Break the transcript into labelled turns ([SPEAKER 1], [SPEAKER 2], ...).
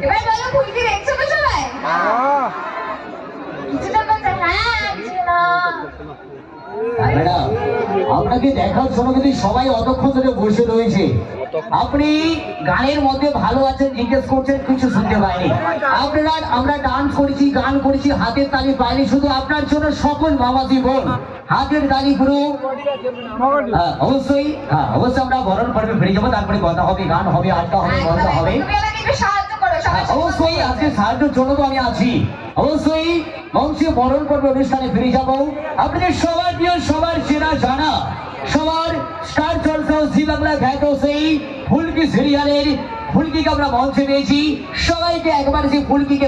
[SPEAKER 1] এবার বলো ফুলকি দেখছো তো সবাই? কিছুটা বলছে হ্যাঁ কিছু না।
[SPEAKER 2] ম্যাডাম আপনাকে দেখার জন্য কিন্তু সবাই অতক্ষণ ধরে বসে রয়েছে। আপনি গানের মধ্যে ভালো আছেন জিজ্ঞেস করছেন, কিছু শুনতে পাইনি। আপনারা আমরা ডান্স করেছি, গান করেছি, হাতের তালি পাইনি। শুধু আপনার জন্য সকল মামাজি বোন হাতের তালি পুরো অবশ্যই অবশ্যই আমরা বরণ পর্বে ফিরে যাবো, তারপরে কথা হবে, গান হবে, আড্ডা হবে, মজা হবে।
[SPEAKER 1] তুমি আমাকে একটু সাহায্য করো
[SPEAKER 2] অবশ্যই আজকে সাহায্যের জন্য তো আমি আছি। অবশ্যই মঞ্চে বরণ পর্বে অনুষ্ঠানে ফিরে যাবো। আপনাদের সবার প্রিয়, সবার চেনা জানা, সবার স্টার জলসা জি বাংলা খ্যাত সেই ফুলকি সিরিয়ালের ফুলকিকে আমরা মঞ্চে পেয়েছি। সবাইকে একবার সেই ফুলকিকে